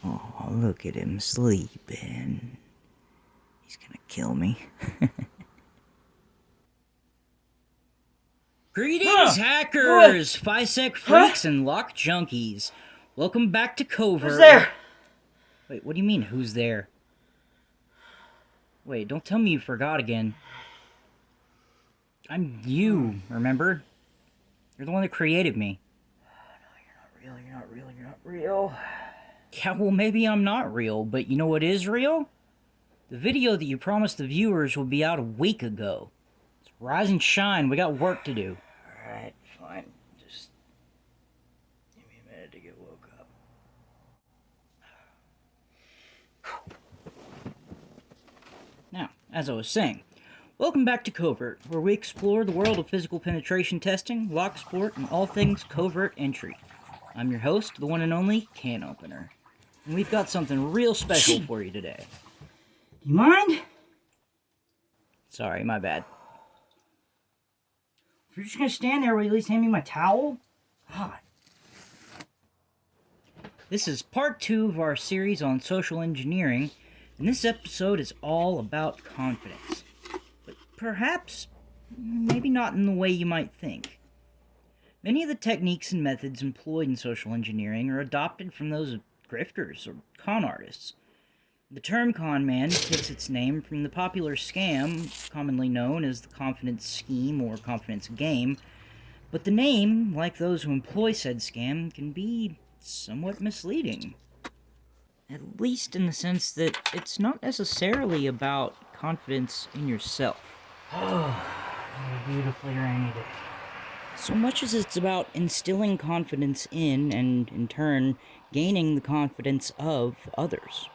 Oh, look at him sleeping. He's gonna kill me. Greetings, hackers, Phy-Sec freaks, and lock junkies. Welcome back to Covert. Who's there? Wait, what do you mean, who's there? Wait, don't tell me you forgot again. I'm you, remember? You're the one that created me. No, you're not real. Yeah, well, maybe I'm not real, but you know what is real? The video that you promised the viewers will be out a week ago. It's rise and shine, we got work to do. Alright, fine. Just give me a minute to get woke up. Now, as I was saying, welcome back to Covert, where we explore the world of physical penetration testing, lock sport, and all things covert entry. I'm your host, the one and only Can Opener. And we've got something real special for you today. Do you mind? Sorry, my bad. If you're just gonna stand there, will you at least hand me my towel? God. This is part 2 of our series on social engineering, and this episode is all about confidence. But perhaps, maybe not in the way you might think. Many of the techniques and methods employed in social engineering are adopted from those of grifters or con artists. The term con man takes its name from the popular scam, commonly known as the confidence scheme or confidence game, but the name, like those who employ said scam, can be somewhat misleading. At least in the sense that it's not necessarily about confidence in yourself. Oh, what a beautifully rainy day. So much as it's about instilling confidence in, and in turn, gaining the confidence of others.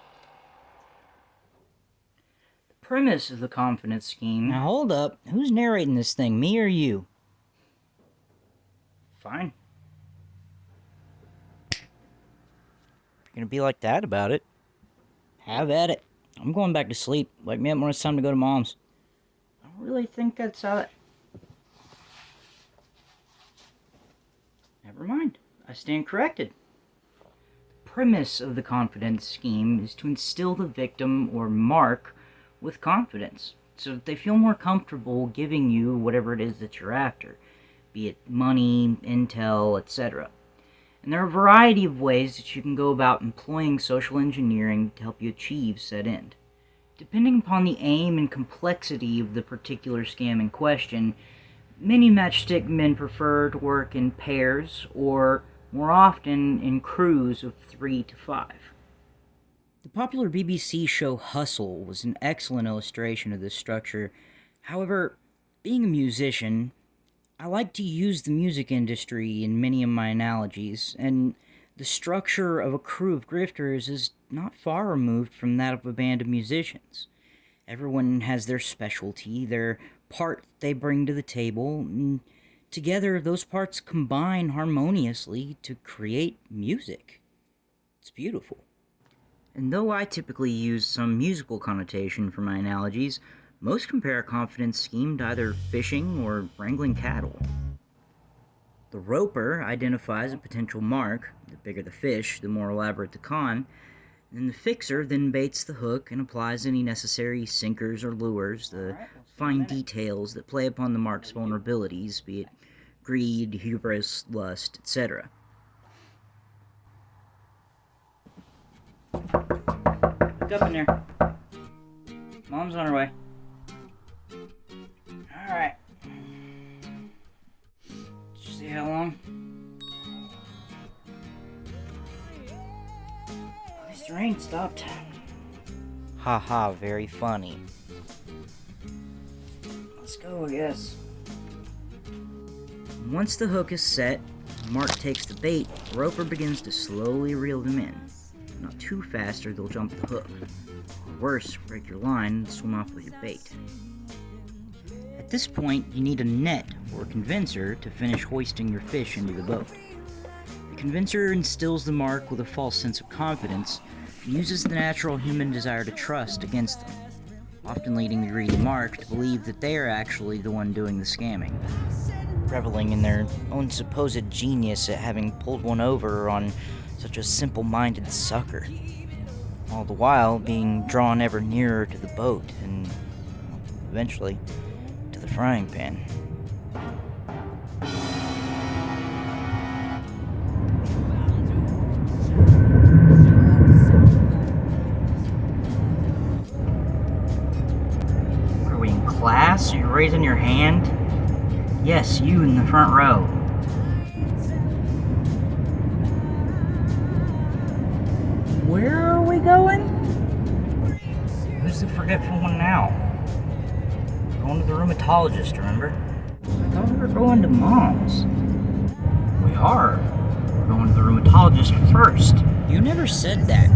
The premise of the confidence scheme... Now hold up, who's narrating this thing, me or you? Fine. If you're gonna be like that about it, have at it. I'm going back to sleep. Wake me up when it's time to go to Mom's. I don't really think that's how that... Never mind. I stand corrected. The premise of the confidence scheme is to instill the victim or mark with confidence, so that they feel more comfortable giving you whatever it is that you're after, be it money, intel, etc. And there are a variety of ways that you can go about employing social engineering to help you achieve said end. Depending upon the aim and complexity of the particular scam in question, many matchstick men prefer to work in pairs, or more often in crews of 3 to 5. The popular BBC show Hustle was an excellent illustration of this structure. However, being a musician, I like to use the music industry in many of my analogies, and the structure of a crew of grifters is not far removed from that of a band of musicians. Everyone has their specialty, their part they bring to the table, and together those parts combine harmoniously to create music. It's beautiful. And though I typically use some musical connotation for my analogies, most compare a confidence scheme to either fishing or wrangling cattle. The roper identifies a potential mark. The bigger the fish, the more elaborate the con. And the fixer then baits the hook and applies any necessary sinkers or lures, the fine details that play upon the mark's vulnerabilities, be it greed, hubris, lust, etc. Look up in there. Mom's on her way. Alright. Did you see how long? At least the rain stopped. Haha, very funny. Let's go, I guess. Once the hook is set, Mark takes the bait, the roper begins to slowly reel them in. Not too fast or they'll jump the hook. Or worse, break your line and swim off with your bait. At this point, you need a net or convincer to finish hoisting your fish into the boat. The convincer instills the mark with a false sense of confidence and uses the natural human desire to trust against them, often leading the greedy mark to believe that they are actually the one doing the scamming, reveling in their own supposed genius at having pulled one over on Such a simple-minded sucker. All the while being drawn ever nearer to the boat and, eventually, to the frying pan. What are we in class? Are you raising your hand? Yes, you in the front row. Where are we going? Who's the forgetful one now? Going to the rheumatologist, remember? I thought we were going to Mom's. We are. We're going to the rheumatologist first. You never said that.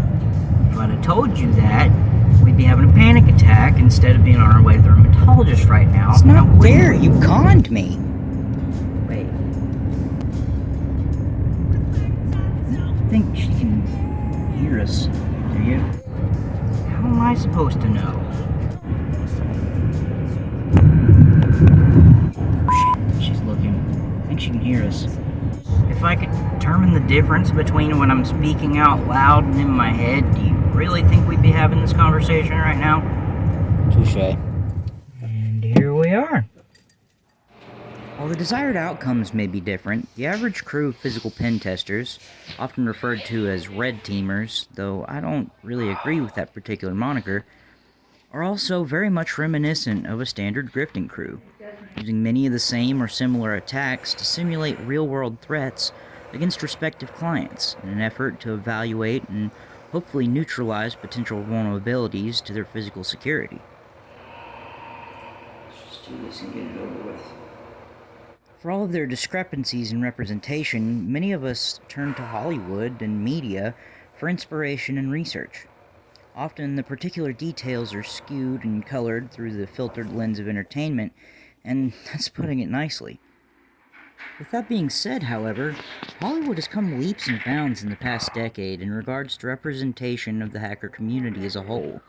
If I'd have told you that, we'd be having a panic attack instead of being on our way to the rheumatologist right now. It's not fair. You conned me. Wait. I think she can hear us, do you? How am I supposed to know? Shit, she's looking. I think she can hear us. If I could determine the difference between when I'm speaking out loud and in my head, do you really think we'd be having this conversation right now? Touché. And here we are. While the desired outcomes may be different, the average crew of physical pen testers, often referred to as red teamers, though I don't really agree with that particular moniker, are also very much reminiscent of a standard grifting crew, using many of the same or similar attacks to simulate real-world threats against respective clients in an effort to evaluate and hopefully neutralize potential vulnerabilities to their physical security. Let's just do this and get it over with. For all of their discrepancies in representation, many of us turn to Hollywood and media for inspiration and research. Often the particular details are skewed and colored through the filtered lens of entertainment, and that's putting it nicely. With that being said, however, Hollywood has come leaps and bounds in the past decade in regards to representation of the hacker community as a whole,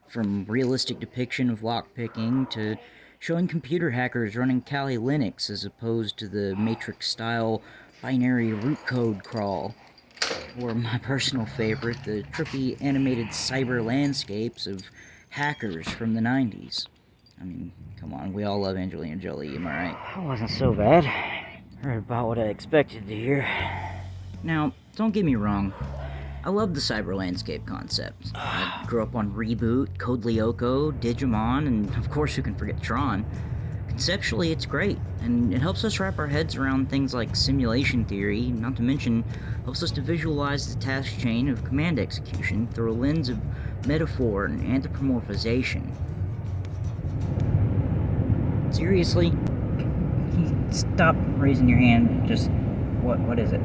from realistic depiction of lockpicking to showing computer hackers running Kali Linux as opposed to the Matrix-style binary root code crawl, or my personal favorite, the trippy animated cyber landscapes of hackers from the 90s. I mean, come on, we all love Angelina Jolie, am I right? That wasn't so bad. Heard about what I expected to hear. Now, don't get me wrong, I love the cyber landscape concept. I grew up on Reboot, Code Lyoko, Digimon, and of course who can forget Tron. Conceptually, it's great, and it helps us wrap our heads around things like simulation theory, not to mention helps us to visualize the task chain of command execution through a lens of metaphor and anthropomorphization. Seriously? Can you stop raising your hand? Just, what is it?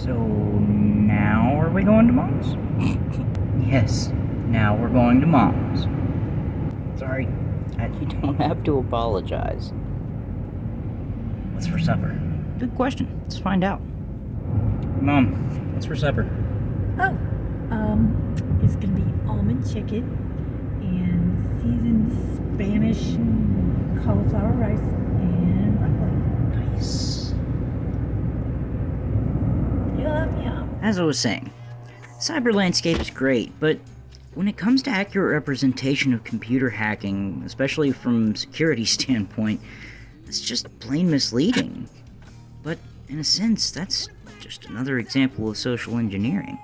So, now are we going to Mom's? Yes, now we're going to Mom's. Sorry, You don't have to apologize. what's for supper? Good question. Let's find out. Mom, what's for supper? Oh, it's gonna be almond chicken and seasoned Spanish cauliflower rice and broccoli. Nice. Yum, yum. As I was saying, cyber landscape is great, but when it comes to accurate representation of computer hacking, especially from a security standpoint, it's just plain misleading. But in a sense, that's just another example of social engineering.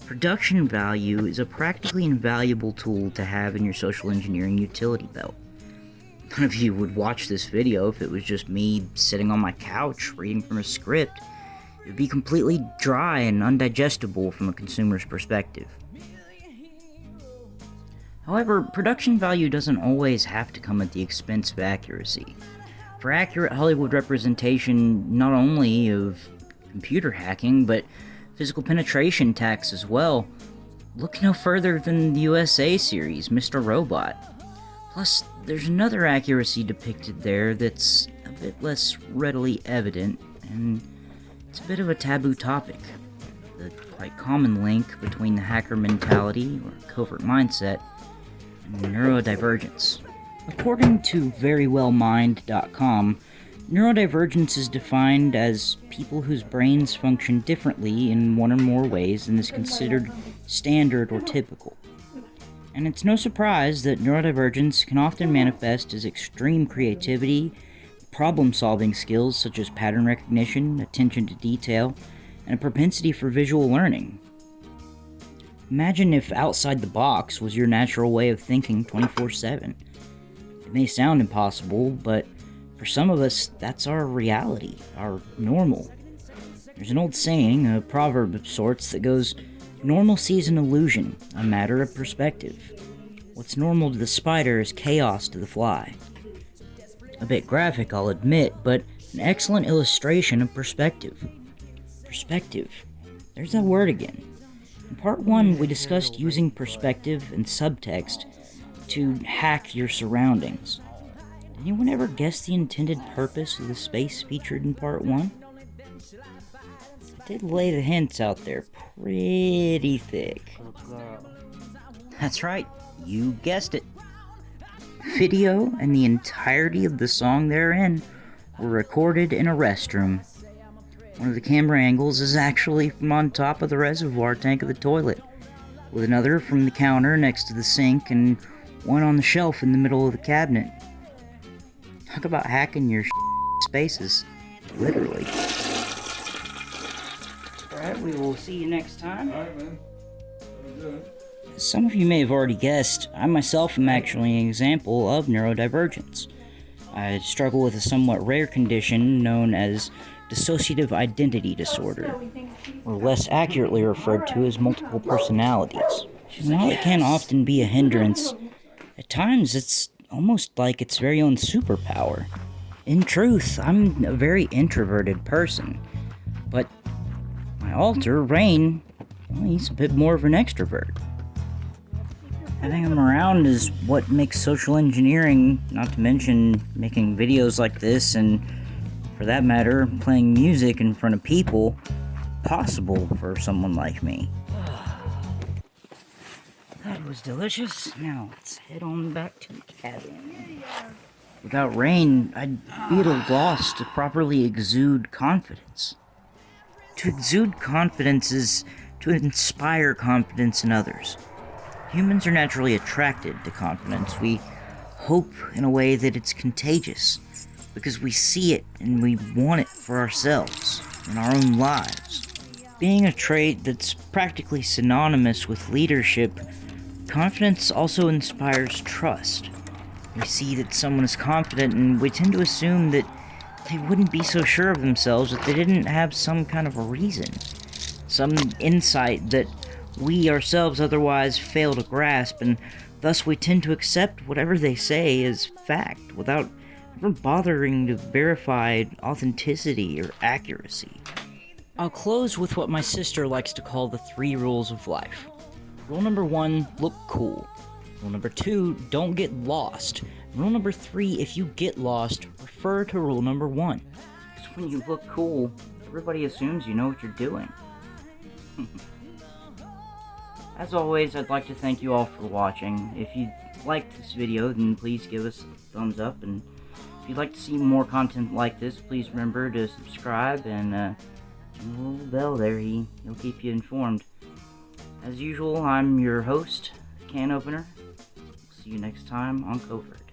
Production value is a practically invaluable tool to have in your social engineering utility belt. None of you would watch this video if it was just me sitting on my couch reading from a script. It would be completely dry and undigestible from a consumer's perspective. However, production value doesn't always have to come at the expense of accuracy. For accurate Hollywood representation not only of computer hacking, but physical penetration attacks as well, look no further than the USA series, Mr. Robot. Plus, there's another accuracy depicted there that's a bit less readily evident, and it's a bit of a taboo topic. The quite common link between the hacker mentality, or covert mindset, and neurodivergence. According to verywellmind.com, Neurodivergence is defined as people whose brains function differently in one or more ways than is considered standard or typical. And it's no surprise that neurodivergence can often manifest as extreme creativity, problem-solving skills such as pattern recognition, attention to detail, and a propensity for visual learning. Imagine if outside the box was your natural way of thinking 24/7. It may sound impossible, but for some of us, that's our reality, our normal. There's an old saying, a proverb of sorts, that goes, "Normalcy is an illusion, a matter of perspective. What's normal to the spider is chaos to the fly." A bit graphic, I'll admit, but an excellent illustration of perspective. Perspective. There's that word again. In part 1, we discussed using perspective and subtext to hack your surroundings. Did anyone ever guess the intended purpose of the space featured in part 1? I did lay the hints out there pretty thick. That's right, you guessed it. Video and the entirety of the song therein were recorded in a restroom. One of the camera angles is actually from on top of the reservoir tank of the toilet, with another from the counter next to the sink and one on the shelf in the middle of the cabinet. Talk about hacking your spaces, literally. Alright, we will see you next time. Alright, man. Good. As some of you may have already guessed, I myself am actually an example of neurodivergence. I struggle with a somewhat rare condition known as dissociative identity disorder, or less accurately referred to as multiple personalities. And while it can often be a hindrance, at times it's almost like its very own superpower. In truth, I'm a very introverted person, but my alter, Rain, well, he's a bit more of an extrovert. Having him around is what makes social engineering, not to mention making videos like this and, for that matter, playing music in front of people, possible for someone like me. That was delicious. Now let's head on back to the cabin. Without Rain, I'd be at a loss to properly exude confidence. To exude confidence is to inspire confidence in others. Humans are naturally attracted to confidence. We hope in a way that it's contagious, because we see it and we want it for ourselves, in our own lives. Being a trait that's practically synonymous with leadership, confidence also inspires trust. We see that someone is confident and we tend to assume that they wouldn't be so sure of themselves if they didn't have some kind of a reason, some insight that we ourselves otherwise fail to grasp, and thus we tend to accept whatever they say as fact without ever bothering to verify authenticity or accuracy. I'll close with what my sister likes to call the 3 rules of life. Rule number 1, look cool. Rule number 2, don't get lost. Rule number 3, if you get lost, refer to rule number 1. Because when you look cool, everybody assumes you know what you're doing. As always, I'd like to thank you all for watching. If you liked this video, then please give us a thumbs up, and if you'd like to see more content like this, please remember to subscribe and the little bell there, he'll keep you informed. As usual, I'm your host, Can Opener. See you next time on Covert.